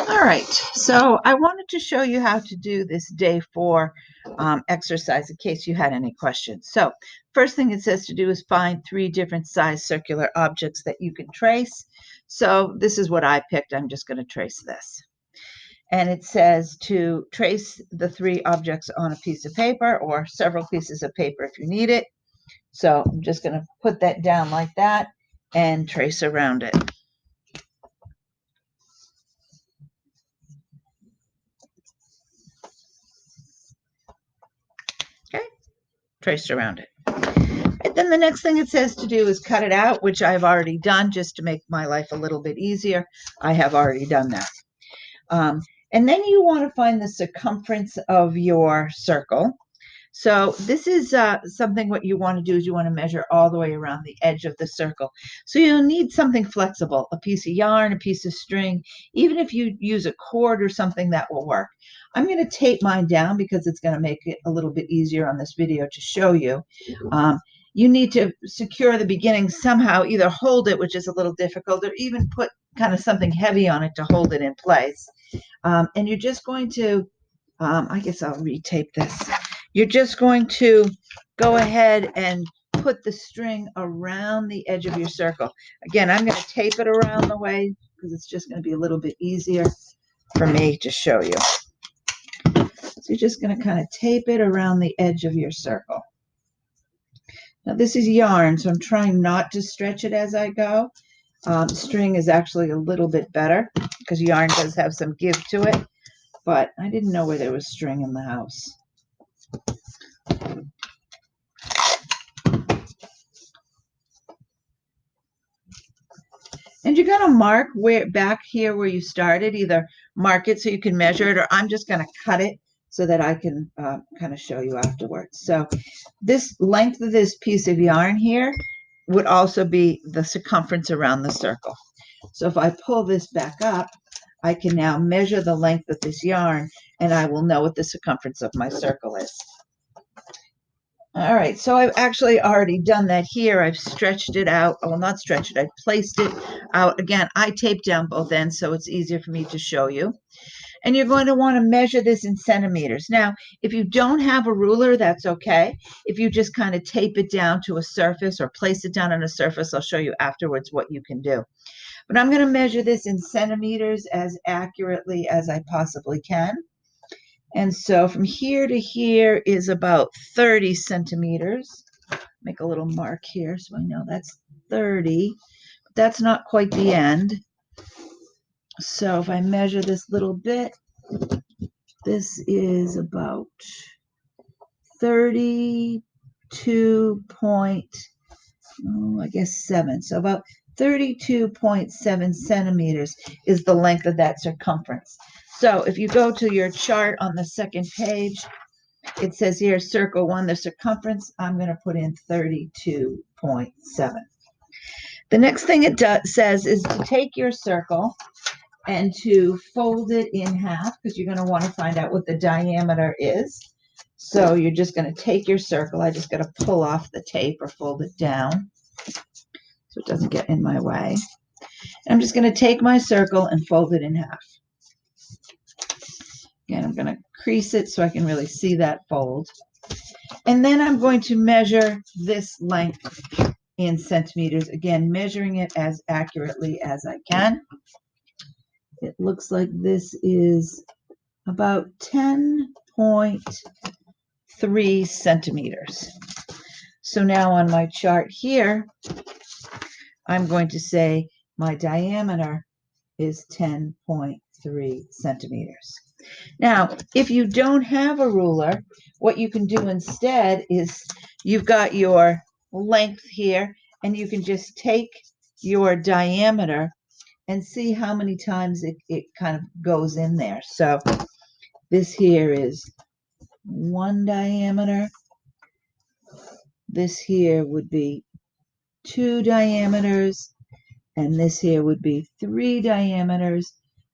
All right, so I wanted to show you how to do this day 4 exercise in case you had any questions. So first thing it says to do is find 3 different size circular objects that you can trace. So this is what I picked. I'm just going to trace this. And it says to trace the 3 objects on a piece of paper or several pieces of paper if you need it. So I'm just going to put that down like that and trace around it. Okay, traced around it. And then the next thing it says to do is cut it out, which I've already done just to make my life a little bit easier. I have already done that. And then you want to find the circumference of your circle. So this is something what you want to do is you want to measure all the way around the edge of the circle. So you'll need something flexible, a piece of yarn, a piece of string. Even if you use a cord or something, that will work. I'm going to tape mine down because it's going to make it a little bit easier on this video to show you. You need to secure the beginning somehow, either hold it, which is a little difficult, or even put kind of something heavy on it to hold it in place. And you're just going to, I guess I'll retape this. You're just going to go ahead and put the string around the edge of your circle. Again, I'm going to tape it around the way because it's just going to be a little bit easier for me to show you. So you're just going to kind of tape it around the edge of your circle. Now this is yarn, so I'm trying not to stretch it as I go. String is actually a little bit better because yarn does have some give to it, but I didn't know where there was string in the house. And you're going to mark where back here where you started, either mark it so you can measure it, or I'm just going to cut it so that I can kind of show you afterwards. So this length of this piece of yarn here would also be the circumference around the circle. So if I pull this back up, I can now measure the length of this yarn and I will know what the circumference of my circle is. All right, so I've actually already done that here. I've stretched it out. Well, not stretched it. I've placed it out. Again, I taped down both ends, so it's easier for me to show you. And you're going to want to measure this in centimeters. Now, if you don't have a ruler, that's okay. If you just kind of tape it down to a surface or place it down on a surface, I'll show you afterwards what you can do. But I'm going to measure this in centimeters as accurately as I possibly can. And so from here to here is about 30 centimeters. Make a little mark here so I know that's 30. But that's not quite the end. So if I measure this little bit, this is about 32.7. So about 32.7 centimeters is the length of that circumference. So if you go to your chart on the second page, it says here, circle 1, the circumference. I'm going to put in 32.7. The next thing it says is to take your circle and to fold it in half because you're going to want to find out what the diameter is. So you're just going to take your circle. I just got to pull off the tape or fold it down so it doesn't get in my way. And I'm just going to take my circle and fold it in half. Again, I'm going to crease it so I can really see that fold. And then I'm going to measure this length in centimeters, again, measuring it as accurately as I can. It looks like this is about 10.3 centimeters. So now on my chart here, I'm going to say my diameter is 10.3 centimeters. Now, if you don't have a ruler, what you can do instead is you've got your length here, and you can just take your diameter and see how many times it kind of goes in there. So this here is 1 diameter. This here would be 2 diameters, and this here would be 3 diameters,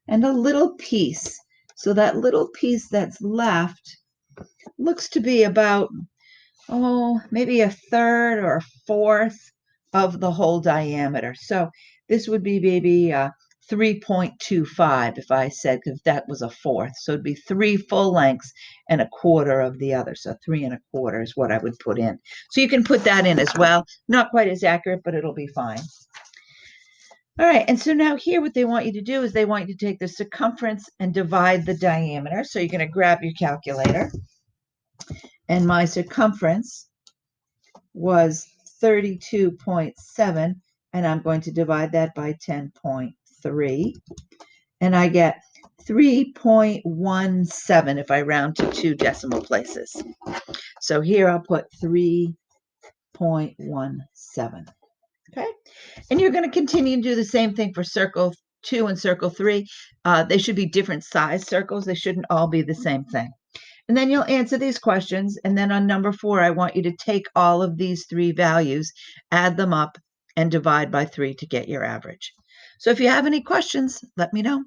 and a little piece. So that little piece that's left looks to be about, maybe a third or a fourth of the whole diameter. So this would be maybe 3.25 if I said, because that was a fourth. So it'd be 3 full lengths and a quarter of the other. So 3 1/4 is what I would put in. So you can put that in as well. Not quite as accurate, but it'll be fine. All right, and so now here what they want you to do is they want you to take the circumference and divide the diameter. So you're going to grab your calculator. And my circumference was 32.7, and I'm going to divide that by 10.3. And I get 3.17 if I round to 2 decimal places. So here I'll put 3.17. Okay, and you're going to continue to do the same thing for circle 2 and circle 3. They should be different size circles. They shouldn't all be the same thing. And then you'll answer these questions. And then on number 4, I want you to take all of these 3 values, add them up, and divide by 3 to get your average. So if you have any questions, let me know.